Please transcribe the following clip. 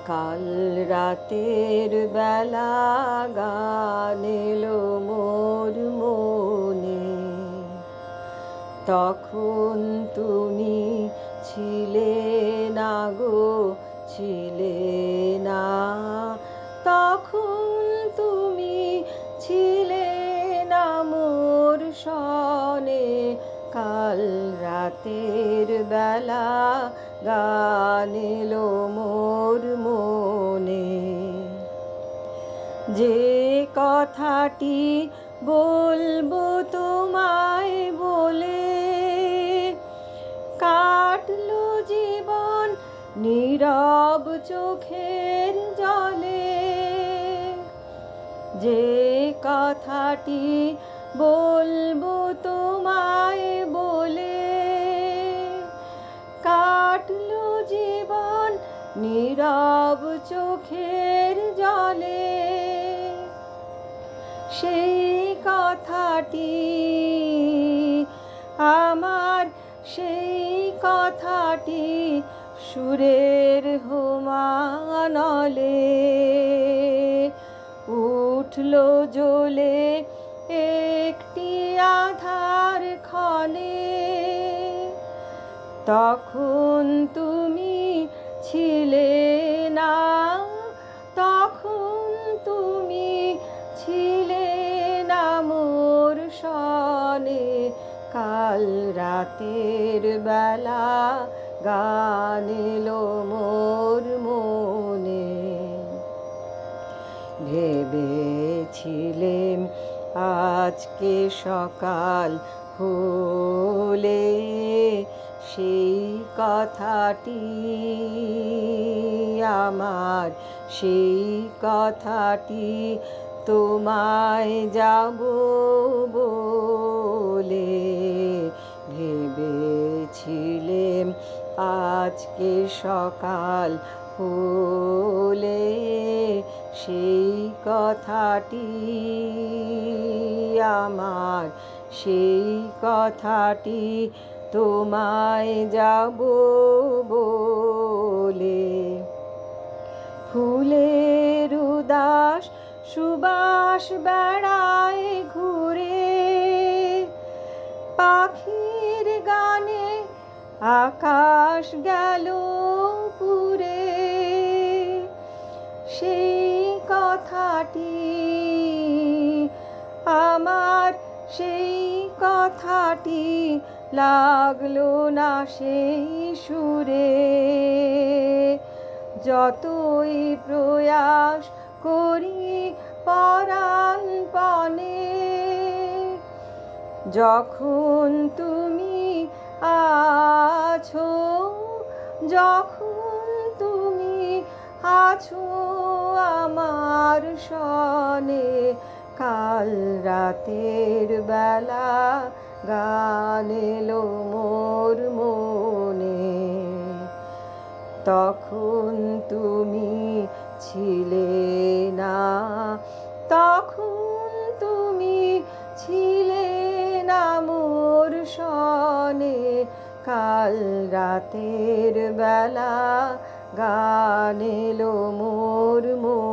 কাল রাতের বেলা গান এলো মোর মনে, তখন তুমি ছিলে না গো, ছিলে না। তখন তুমি ছিলে না মোর সনে, কাল রাতের বেলা গান এলো মোর মনে। যে কথাটি বলবো তোমায় বলে, কাটলো জীবন নীরব চোখের জলে। যে কথাটি বলবো তোমায় বলে, কাটলো জীবন নীরব চোখের জলে। সেই কথাটি আমার, সেই কথাটি সুরের হোমানলে উঠলো জ্বলে একটি আধার ক্ষণে। তখন তুমি ছিলে না, তখন তুমি ছিলে না মোর সনে, কাল রাতের বেলা গান এলো মোর মনে। ভেবেছিলেম আজকে সকাল হলে সেই কথাটি আমার, সেই কথাটি তোমায় যাব বলে। ভেবেছিলেম আজকে সকাল হলে সেই কথাটি আমার, সেই কথাটি তোমায় যাব বলে। ফুলের উদাস সুবাস বেড়ায় ঘুরে, পাখির গানে আকাশ গেল পুরে। সেই কথাটি আমার, সেই কথাটি লাগলো না সেই সুরে। যতই প্রয়াস করি পরাণপণে, যখন তুমি আছো, যখন তুমি আছো আমার সনে, কাল রাতের বেলা গান এলো মোর মনে। তখন তুমি ছিলে না, তখন তুমি ছিলে না মোর সনে, কাল রাতের বেলা গান এলো মোর মনে।